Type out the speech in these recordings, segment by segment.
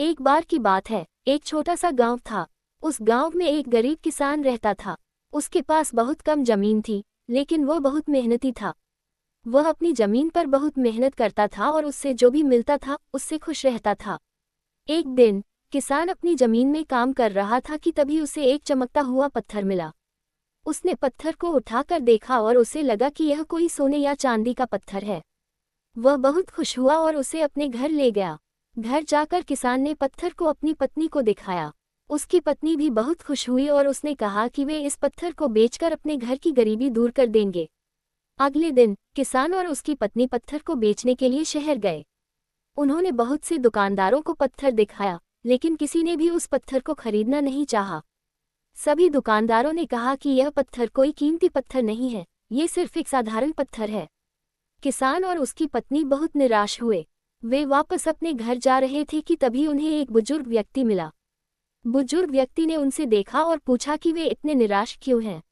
एक बार की बात है, एक छोटा सा गांव था। उस गांव में एक गरीब किसान रहता था। उसके पास बहुत कम जमीन थी, लेकिन वो बहुत मेहनती था। वह अपनी जमीन पर बहुत मेहनत करता था और उससे जो भी मिलता था उससे खुश रहता था। एक दिन किसान अपनी जमीन में काम कर रहा था कि तभी उसे एक चमकता हुआ पत्थर मिला। उसने पत्थर को उठाकर देखा और उसे लगा कि यह कोई सोने या चांदी का पत्थर है। वह बहुत खुश हुआ और उसे अपने घर ले गया। घर जाकर किसान ने पत्थर को अपनी पत्नी को दिखाया। उसकी पत्नी भी बहुत खुश हुई और उसने कहा कि वे इस पत्थर को बेचकर अपने घर की गरीबी दूर कर देंगे। अगले दिन किसान और उसकी पत्नी पत्थर को बेचने के लिए शहर गए। उन्होंने बहुत से दुकानदारों को पत्थर दिखाया, लेकिन किसी ने भी उस पत्थर को खरीदना नहीं चाहा। सभी दुकानदारों ने कहा कि यह पत्थर कोई कीमती पत्थर नहीं है, ये सिर्फ एक साधारण पत्थर है। किसान और उसकी पत्नी बहुत निराश हुए। वे वापस अपने घर जा रहे थे कि तभी उन्हें एक बुजुर्ग व्यक्ति मिला। बुजुर्ग व्यक्ति ने उनसे देखा और पूछा कि वे इतने निराश क्यों हैं।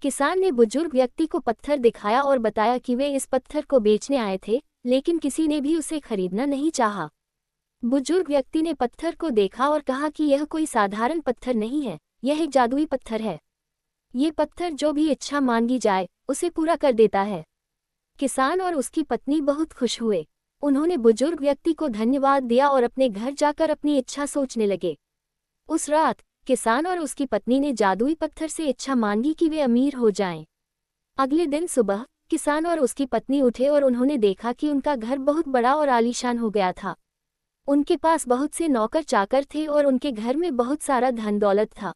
किसान ने बुजुर्ग व्यक्ति को पत्थर दिखाया और बताया कि वे इस पत्थर को बेचने आए थे, लेकिन किसी ने भी उसे खरीदना नहीं चाहा। बुजुर्ग व्यक्ति ने पत्थर को देखा और कहा कि यह कोई साधारण पत्थर नहीं है, यह एक जादुई पत्थर है। ये पत्थर जो भी इच्छा मांगी जाए उसे पूरा कर देता है। किसान और उसकी पत्नी बहुत खुश हुए। उन्होंने बुजुर्ग व्यक्ति को धन्यवाद दिया और अपने घर जाकर अपनी इच्छा सोचने लगे। उस रात किसान और उसकी पत्नी ने जादुई पत्थर से इच्छा मांगी कि वे अमीर हो जाएं। अगले दिन सुबह किसान और उसकी पत्नी उठे और उन्होंने देखा कि उनका घर बहुत बड़ा और आलीशान हो गया था। उनके पास बहुत से नौकर चाकर थे और उनके घर में बहुत सारा धन दौलत था।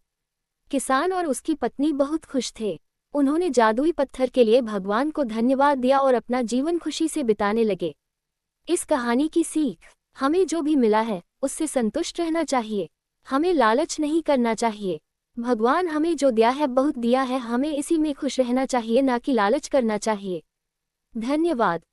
किसान और उसकी पत्नी बहुत खुश थे। उन्होंने जादुई पत्थर के लिए भगवान को धन्यवाद दिया और अपना जीवन खुशी से बिताने लगे। इस कहानी की सीख, हमें जो भी मिला है उससे संतुष्ट रहना चाहिए। हमें लालच नहीं करना चाहिए। भगवान हमें जो दिया है बहुत दिया है, हमें इसी में खुश रहना चाहिए, ना कि लालच करना चाहिए। धन्यवाद।